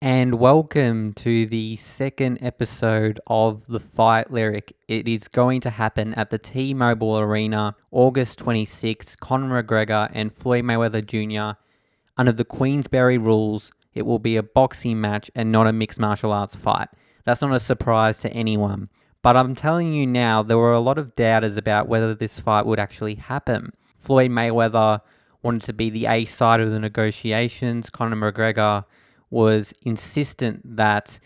And welcome to the second episode of The Fight Lyric. It is going to happen at the T-Mobile Arena, August 26th. Conor McGregor and Floyd Mayweather Jr. Under the Queensberry rules, it will be a boxing match and not a mixed martial arts fight. That's not a surprise to anyone. But I'm telling you now, there were a lot of doubters about whether this fight would actually happen. Floyd Mayweather wanted to be the A side of the negotiations. Conor McGregor was insistent that,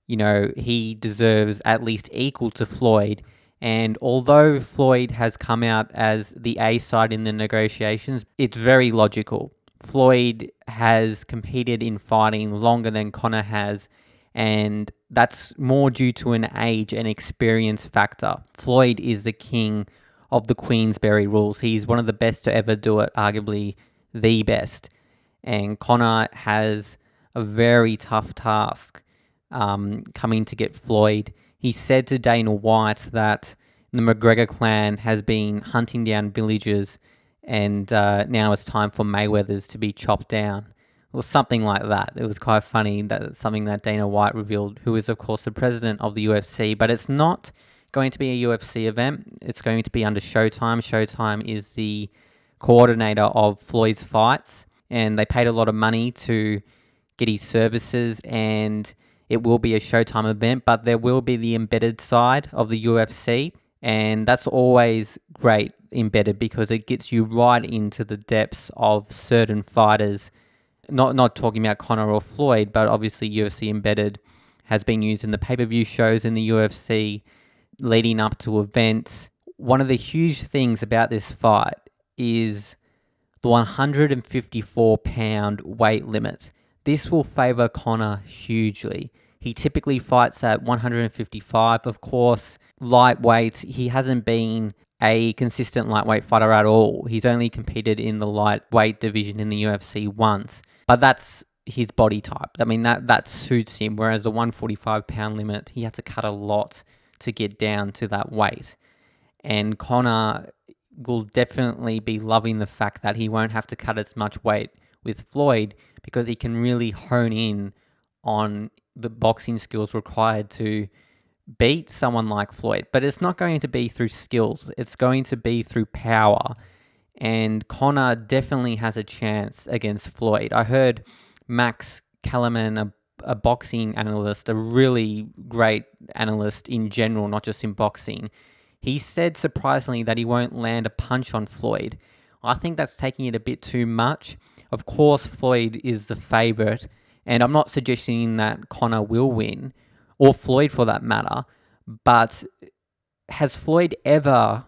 he deserves at least equal to Floyd. And although Floyd has come out as the A side in the negotiations, it's very logical. Floyd has competed in fighting longer than Conor has, and that's more due to an age and experience factor. Floyd is the king of the Queensberry rules. He's one of the best to ever do it, arguably the best. And Conor has a very tough task coming to get Floyd. He said to Dana White that the McGregor clan has been hunting down villagers and now it's time for Mayweather's to be chopped down. Or something like that. It was quite funny. That's something that Dana White revealed, who is, of course, the president of the UFC. But it's not going to be a UFC event. It's going to be under Showtime. Showtime is the coordinator of Floyd's fights, and they paid a lot of money to get his services, and it will be a Showtime event, but there will be the embedded side of the UFC, and that's always great, embedded, because it gets you right into the depths of certain fighters. Not talking about Conor or Floyd, but obviously UFC embedded has been used in the pay-per-view shows in the UFC leading up to events. One of the huge things about this fight is the 154-pound weight limit. This will favour Conor hugely. He typically fights at 155. Of course, lightweight, he hasn't been a consistent lightweight fighter at all. He's only competed in the lightweight division in the UFC once. But that's his body type. I mean, that suits him. Whereas the 145-pound limit, he had to cut a lot to get down to that weight. And Conor will definitely be loving the fact that he won't have to cut as much weight with Floyd, because he can really hone in on the boxing skills required to beat someone like Floyd. But it's not going to be through skills. It's going to be through power. And Conor definitely has a chance against Floyd. I heard Max Kellerman, a boxing analyst, a really great analyst in general, not just in boxing. He said, surprisingly, that he won't land a punch on Floyd. I think that's taking it a bit too much. Of course, Floyd is the favourite, and I'm not suggesting that Conor will win, or Floyd for that matter, but has Floyd ever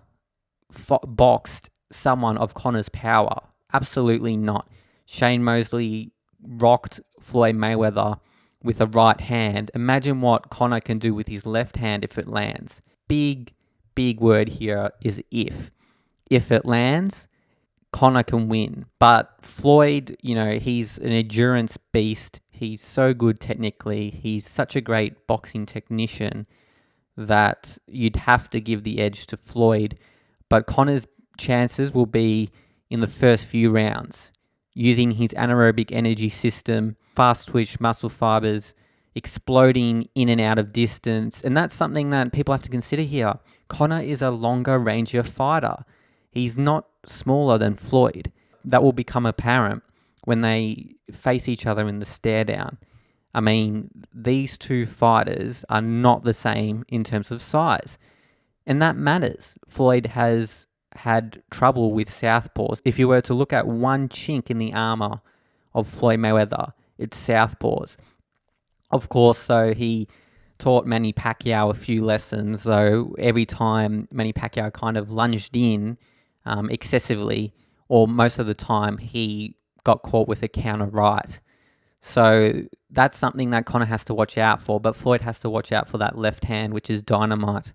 boxed someone of Conor's power? Absolutely not. Shane Mosley rocked Floyd Mayweather with a right hand. Imagine what Conor can do with his left hand if it lands. Big word here is if. If it lands, Conor can win. But Floyd, he's an endurance beast. He's so good technically. He's such a great boxing technician that you'd have to give the edge to Floyd. But Conor's chances will be in the first few rounds, using his anaerobic energy system, fast twitch muscle fibers, exploding in and out of distance. And that's something that people have to consider here. Conor is a longer rangier fighter. He's not smaller than Floyd. That will become apparent when they face each other in the stare down. I mean, these two fighters are not the same in terms of size. And that matters. Floyd has had trouble with southpaws. If you were to look at one chink in the armor of Floyd Mayweather, it's southpaws. Of course, so he taught Manny Pacquiao a few lessons, though every time Manny Pacquiao kind of lunged in excessively, or most of the time he got caught with a counter right. So that's something that Conor has to watch out for, but Floyd has to watch out for that left hand, which is dynamite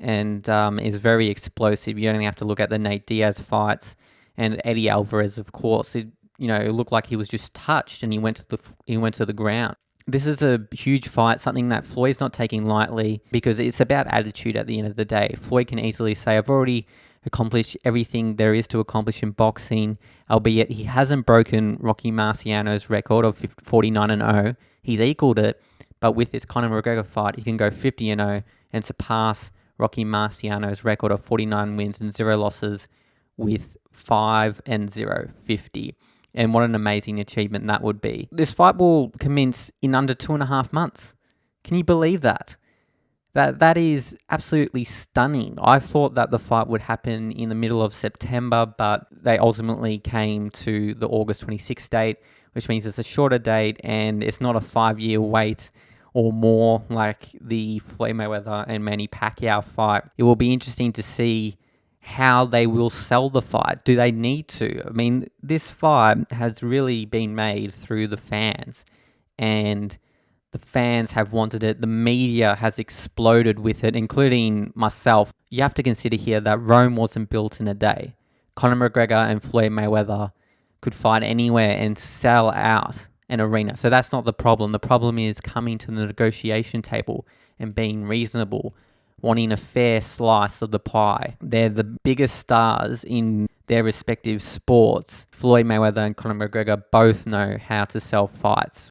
and is very explosive. You only have to look at the Nate Diaz fights and Eddie Alvarez, of course. It looked like he was just touched and he went to the ground. This is a huge fight, something that Floyd's not taking lightly, because it's about attitude at the end of the day. Floyd can easily say, I've already accomplished everything there is to accomplish in boxing, albeit he hasn't broken Rocky Marciano's record of 49-0. He's equaled it, but with this Conor McGregor fight, he can go 50-0 and surpass Rocky Marciano's record of 49 wins and 0 losses with 5-0, 50. And what an amazing achievement that would be. This fight will commence in under 2.5 months. Can you believe that? That is absolutely stunning. I thought that the fight would happen in the middle of September, but they ultimately came to the August 26th date, which means it's a shorter date and it's not a 5-year wait or more like the Floyd Mayweather and Manny Pacquiao fight. It will be interesting to see how they will sell the fight. Do they need to? I mean, this fight has really been made through the fans, and the fans have wanted it. The media has exploded with it, including myself. You have to consider here that Rome wasn't built in a day. Conor McGregor and Floyd Mayweather could fight anywhere and sell out an arena. So that's not the problem. The problem is coming to the negotiation table and being reasonable, wanting a fair slice of the pie. They're the biggest stars in their respective sports. Floyd Mayweather and Conor McGregor both know how to sell fights.